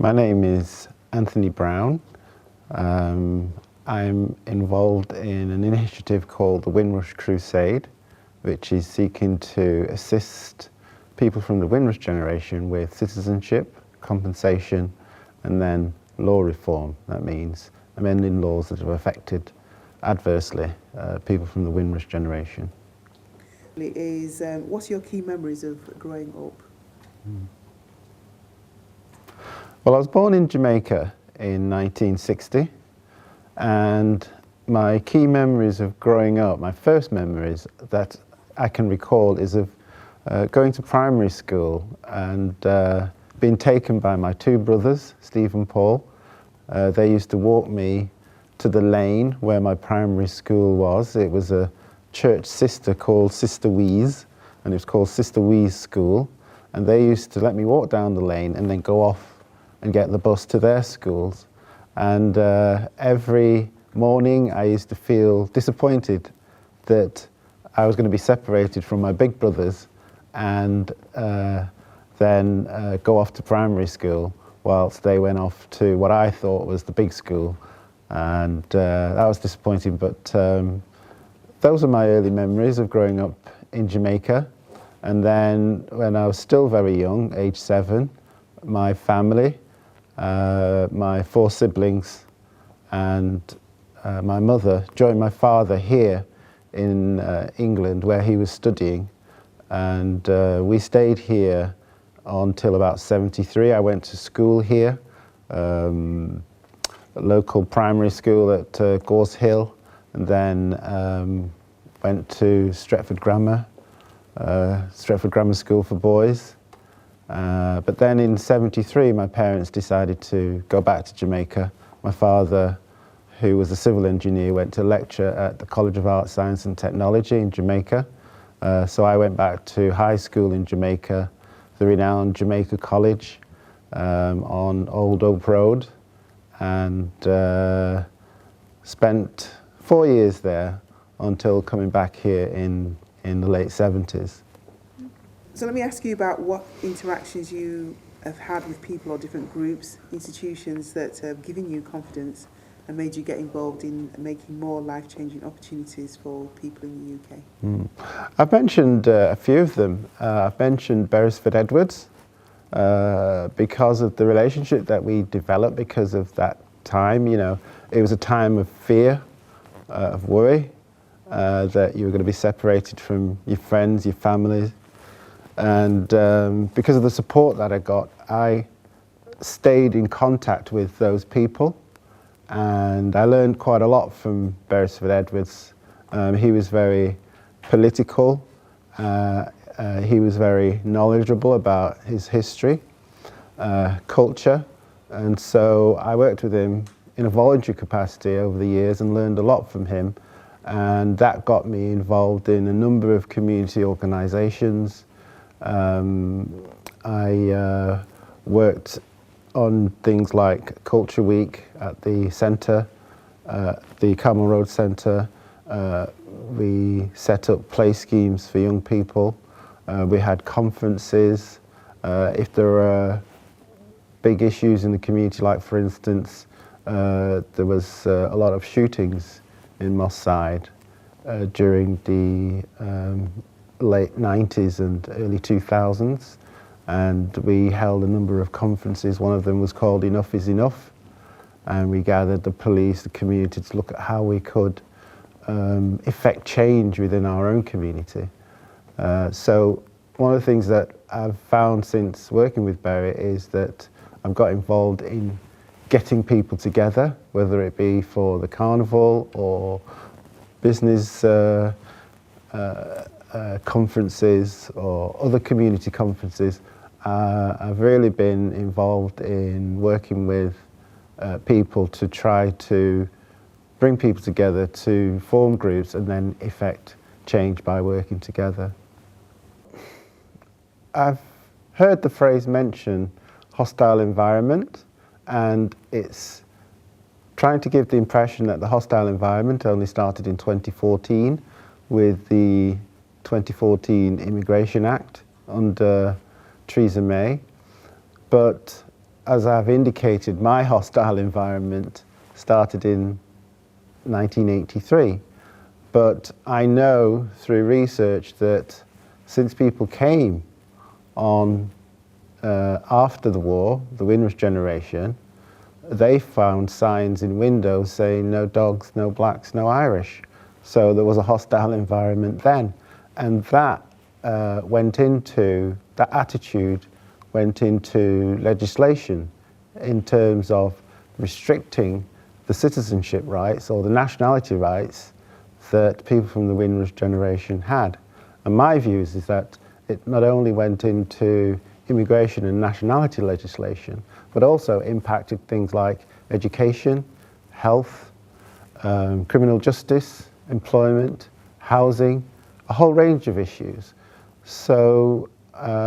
My name is Anthony Brown. I'm involved in an initiative called the Windrush Crusade, which is seeking to assist people from the Windrush generation with citizenship, compensation, and then law reform. That means amending laws that have affected adversely people from the Windrush generation. What's your key memories of growing up? Well, I was born in Jamaica in 1960, and my key memories of growing up, my first memories that I can recall is of going to primary school and being taken by my two brothers, Steve and Paul. They used to walk me to the lane where my primary school was. It was a church sister called Sister Wee's, and it was called Sister Wee's School. And they used to let me walk down the lane and then go off and get the bus to their schools. And every morning I used to feel disappointed that I was going to be separated from my big brothers and then go off to primary school whilst they went off to what I thought was the big school. And that was disappointing, but those are my early memories of growing up in Jamaica. And then when I was still very young, age 7, my family, my 4 siblings and my mother joined my father here in England where he was studying, and we stayed here until about 73. I went to school here, a local primary school at Gores Hill, and then went to Stretford Grammar School for boys. But then in 73, my parents decided to go back to Jamaica. My father, who was a civil engineer, went to lecture at the College of Art, Science and Technology in Jamaica. So I went back to high school in Jamaica, the renowned Jamaica College on Old Oak Road, and spent 4 years there until coming back here in the late 70s. So let me ask you about what interactions you have had with people or different groups, institutions that have given you confidence and made you get involved in making more life-changing opportunities for people in the UK. I've mentioned a few of them. I've mentioned Beresford Edwards because of the relationship that we developed because of that time. You know, it was a time of fear, of worry, that you were going to be separated from your friends, your family. And because of the support that I got, I stayed in contact with those people, and I learned quite a lot from Beresford Edwards. He was very political, he was very knowledgeable about his history, culture, and so I worked with him in a voluntary capacity over the years and learned a lot from him, and that got me involved in a number of community organisations. I worked on things like Culture Week at the centre, the Carmel Road Centre. We set up play schemes for young people. We had conferences. If there were big issues in the community, like for instance, there was a lot of shootings in Moss Side during the late 90s and early 2000s, and we held a number of conferences. One of them was called Enough is Enough, and we gathered the police, the community to look at how we could effect change within our own community. So one of the things that I've found since working with Berry is that I've got involved in getting people together, whether it be for the carnival or business conferences or other community conferences. I've really been involved in working with people to try to bring people together to form groups and then effect change by working together. I've heard the phrase mention hostile environment, and it's trying to give the impression that the hostile environment only started in 2014 with the 2014 Immigration Act under Theresa May. But as I've indicated, my hostile environment started in 1983. But I know through research that since people came on after the war, the Windrush generation, they found signs in windows saying no dogs, no blacks, no Irish. So there was a hostile environment then. And that that attitude went into legislation in terms of restricting the citizenship rights or the nationality rights that people from the Windrush generation had. And my views is that it not only went into immigration and nationality legislation, but also impacted things like education, health, criminal justice, employment, housing, a whole range of issues. So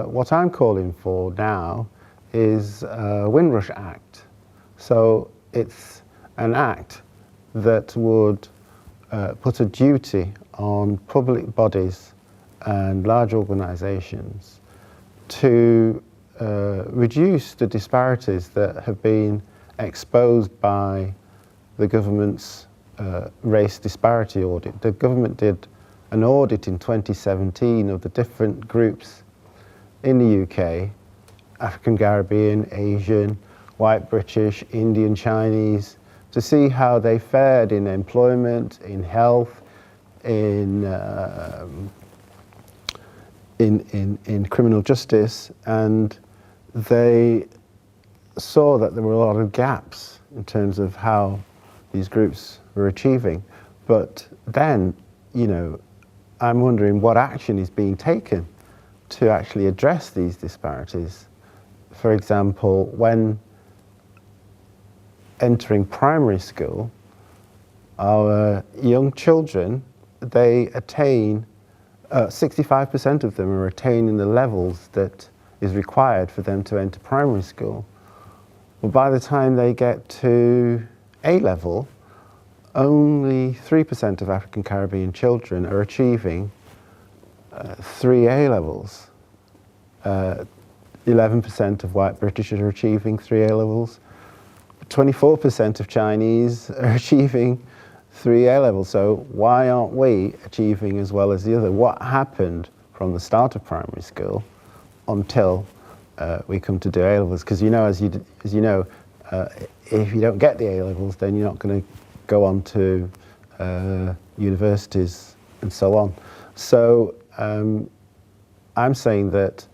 what I'm calling for now is a Windrush Act. So it's an act that would put a duty on public bodies and large organisations to reduce the disparities that have been exposed by the government's race disparity audit. The government did an audit in 2017 of the different groups in the UK, African, Caribbean, Asian, white British, Indian, Chinese, to see how they fared in employment, in health, in criminal justice, and they saw that there were a lot of gaps in terms of how these groups were achieving. But then, you know, I'm wondering what action is being taken to actually address these disparities. For example, when entering primary school, our young children, they attain 65% of them are attaining the levels that is required for them to enter primary school. But by the time they get to A level, only 3% of African Caribbean children are achieving 3 A levels. 11% of white British are achieving 3 A levels. 24% of Chinese are achieving 3 A levels. So why aren't we achieving as well as the other? What happened from the start of primary school until we come to do A levels? Because you know, as you know, if you don't get the A levels, then you're not going to go on to universities and so on. So I'm saying that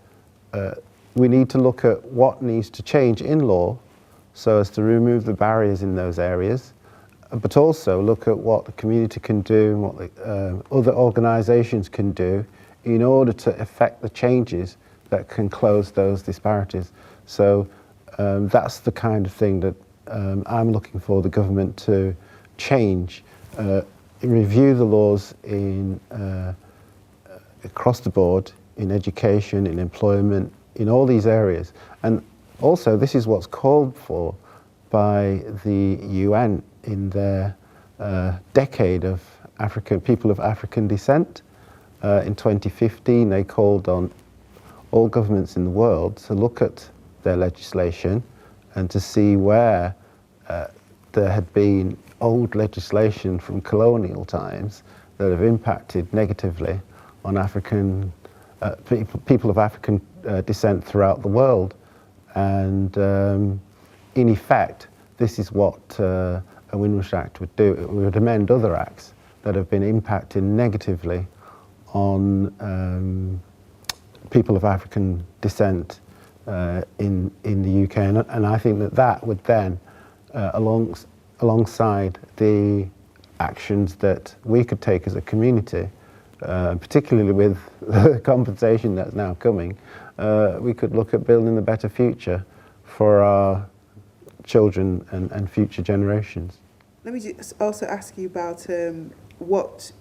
we need to look at what needs to change in law so as to remove the barriers in those areas, but also look at what the community can do and what the, other organisations can do in order to effect the changes that can close those disparities. So that's the kind of thing that I'm looking for the government to change, review the laws in across the board, in education, in employment, in all these areas. And also, this is what's called for by the UN in their decade of people of African descent. In 2015, they called on all governments in the world to look at their legislation and to see where there had been old legislation from colonial times that have impacted negatively on African people of African descent throughout the world. And in effect, this is what a Windrush Act would do. It would amend other acts that have been impacted negatively on people of African descent in the UK. And I think that that would then, alongside the actions that we could take as a community, particularly with the compensation that's now coming, we could look at building a better future for our children and future generations. Let me just also ask you about what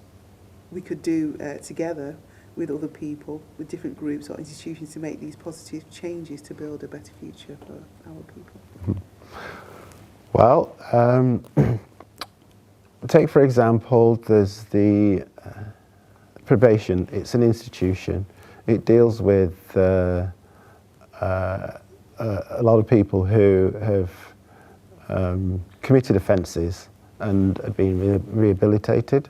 we could do together with other people, with different groups or institutions to make these positive changes to build a better future for our people. Well, take for example, there's the probation. It's an institution. It deals with a lot of people who have committed offences and have been rehabilitated.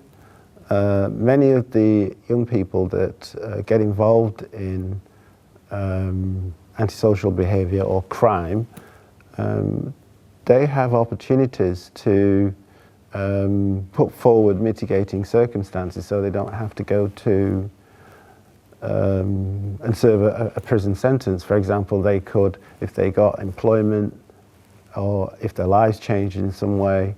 Many of the young people that get involved in antisocial behaviour or crime, they have opportunities to put forward mitigating circumstances so they don't have to go to and serve a prison sentence. For example, they could, if they got employment or if their lives changed in some way,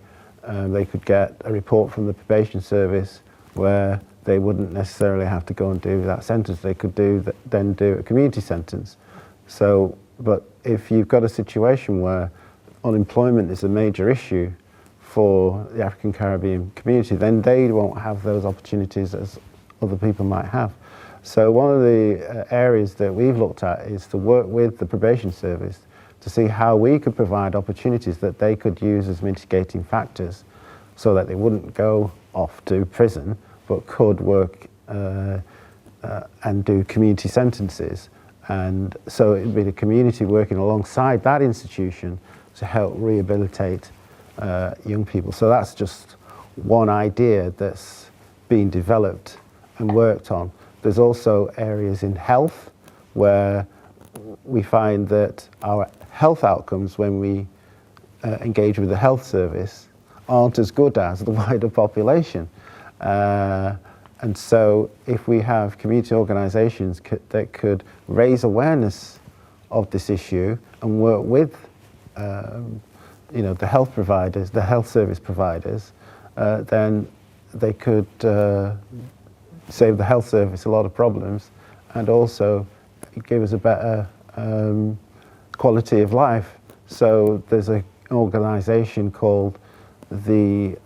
they could get a report from the probation service where they wouldn't necessarily have to go and do that sentence. They could then do a community sentence. So, but if you've got a situation where unemployment is a major issue for the African Caribbean community, then they won't have those opportunities as other people might have. So one of the areas that we've looked at is to work with the probation service to see how we could provide opportunities that they could use as mitigating factors so that they wouldn't go off to prison but could work and do community sentences. And so it would be the community working alongside that institution to help rehabilitate young people. So that's just one idea that's been developed and worked on. There's also areas in health where we find that our health outcomes when we engage with the health service aren't as good as the wider population. And so if we have community organisations that could raise awareness of this issue and work with the health providers, the health service providers, then they could save the health service a lot of problems and also give us a better quality of life. So there's an organisation called the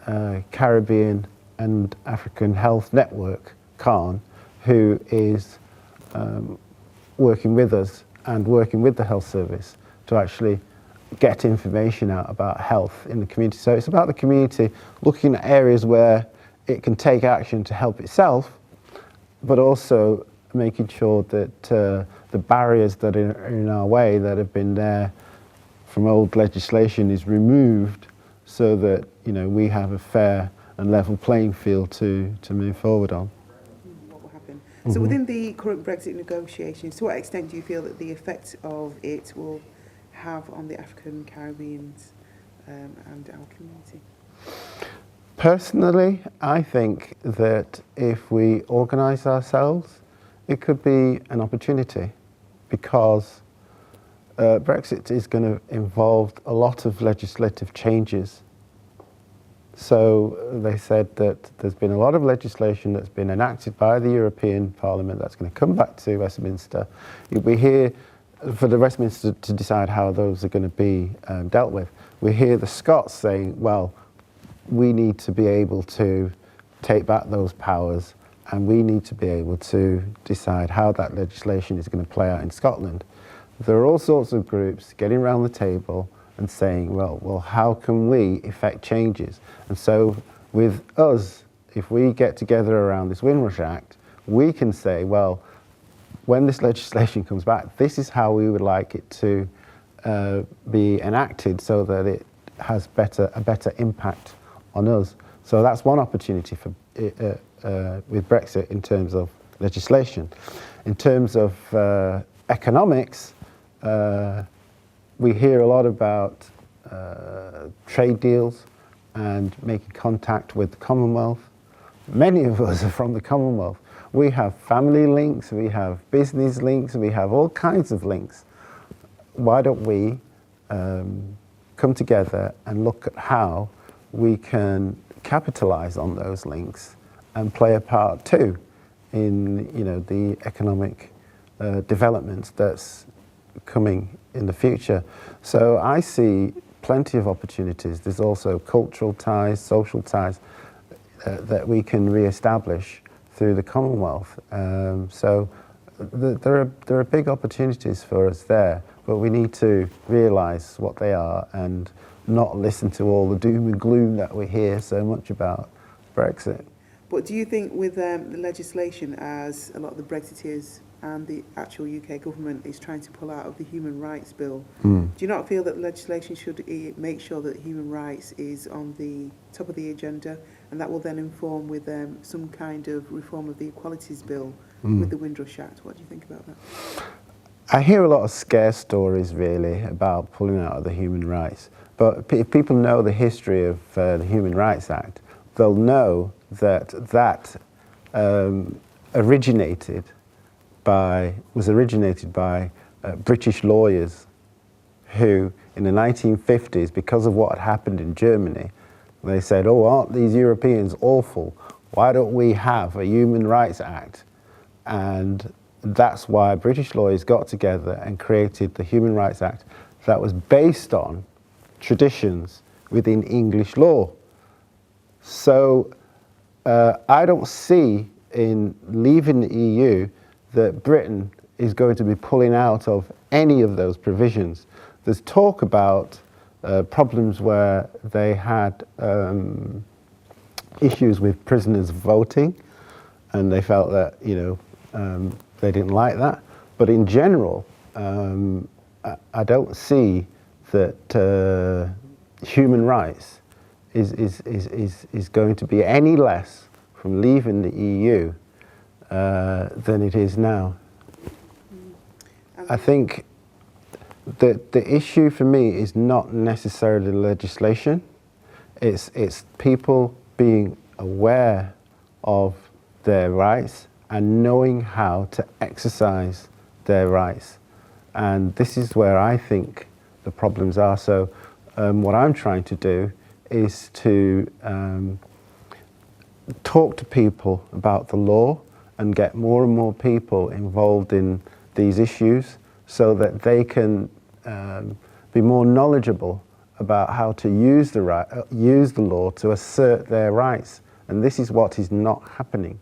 Caribbean and African Health Network, CARN, who is working with us and working with the health service to actually get information out about health in the community. So it's about the community looking at areas where it can take action to help itself, but also making sure that the barriers that are in our way that have been there from old legislation is removed so that we have a fair and level playing field to move forward on. What will happen? So within the current Brexit negotiations, to what extent do you feel that the effect of it will have on the African Caribbeans and our community? Personally, I think that if we organise ourselves, it could be an opportunity because Brexit is going to involve a lot of legislative changes. So they said that there's been a lot of legislation that's been enacted by the European Parliament that's going to come back to Westminster. We're here for the Westminster to decide how those are going to be dealt with. We hear the Scots saying, well, we need to be able to take back those powers and we need to be able to decide how that legislation is going to play out in Scotland. There are all sorts of groups getting around the table and saying, well, how can we effect changes? And so with us, if we get together around this Windrush Act, we can say, well, when this legislation comes back, this is how we would like it to be enacted so that it has a better impact on us. So that's one opportunity for with Brexit in terms of legislation. In terms of economics, we hear a lot about trade deals and making contact with the Commonwealth. Many of us are from the Commonwealth. We have family links, we have business links, we have all kinds of links. Why don't we come together and look at how we can capitalize on those links and play a part too in the economic developments that's coming in the future. So I see plenty of opportunities. There's also cultural ties, social ties that we can re-establish through the Commonwealth. So there are big opportunities for us there, but we need to realise what they are and not listen to all the doom and gloom that we hear so much about Brexit. But do you think with the legislation, as a lot of the Brexiteers and the actual UK government is trying to pull out of the Human Rights Bill. Mm. Do you not feel that legislation should make sure that human rights is on the top of the agenda, and that will then inform with some kind of reform of the Equalities Bill with the Windrush Act? What do you think about that? I hear a lot of scare stories, really, about pulling out of the human rights. But if people know the history of the Human Rights Act, they'll know that was originated by British lawyers who, in the 1950s, because of what had happened in Germany, they said, oh, aren't these Europeans awful? Why don't we have a Human Rights Act? And that's why British lawyers got together and created the Human Rights Act that was based on traditions within English law. So I don't see in leaving the EU that Britain is going to be pulling out of any of those provisions. There's talk about problems where they had issues with prisoners voting, and they felt that, they didn't like that. But in general, I don't see that human rights is going to be any less from leaving the EU than it is now. I think that the issue for me is not necessarily legislation. It's people being aware of their rights and knowing how to exercise their rights. And this is where I think the problems are. So what I'm trying to do is to talk to people about the law and get more and more people involved in these issues so that they can be more knowledgeable about how to use the law to assert their rights. And this is what is not happening.